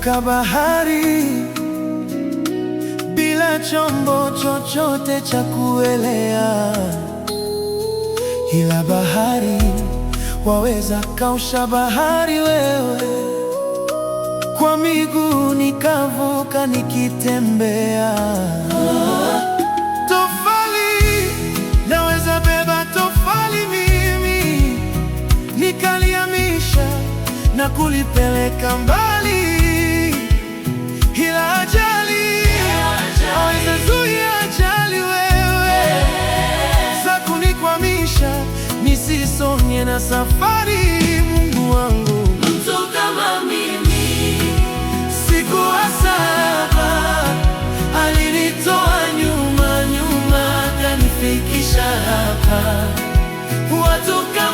Nilivuka bahari bila chombo chochote cha kuelea, ila bahari waweza kausha bahari wewe. Kwa miguu nikavuka nikitembea. Tofali naweza beba tofali mimi, nikalihamisha na kulipeleka mbali, ila ajali hawezi zuia ajali wewe, za kunikwamisha nisisonge na safari. Mungu wangu, mtu kama mimi sikuwa sawa, alinitoa nyuma, akanifikisha hapa. Watu kama